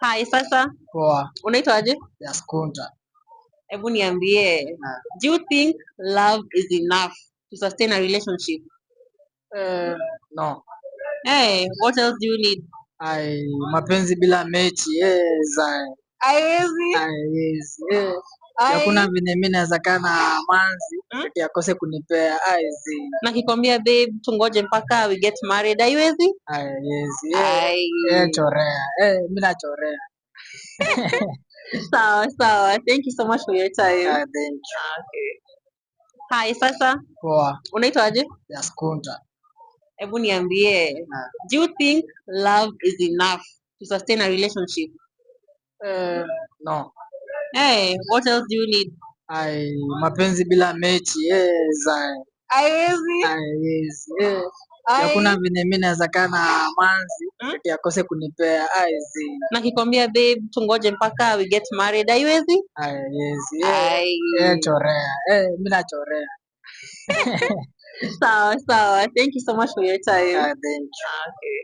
Hi, sasa Poa unaitwaje? ya Skunda. Hebu niambie, do you think love is enough to sustain a relationship? No. Hey, what else do you need? Mapenzi bila mechi Haiwezi. haiwezi. Ai. Hakuna venye mimi naweza kaa na manzi eti akose kunipea haiwezi. Nakikwambia babe, tungoje mpaka we get married, haiwezi? Haiwezi. Ai. Chorea. Mimi nachorea. Sawa sawa. Thank you so much for your time. Thank you. Okay. Hi, sasa Poa unaitwaje? ya Skunda. Hebu niambie, do you think love is enough to sustain a relationship? No. Hey, what else do you need? Mapenzi bila mechi Haiwezi. haiwezi. Ai. Hakuna venye mimi naweza kaa na manzi eti akose kunipea haiwezi. Nakikwambia babe, tungoje mpaka we get married, haiwezi? Haiwezi. Ai. Chorea. Mimi nachorea. Sawa sawa. Thank you so much for your time. Thank you. Okay.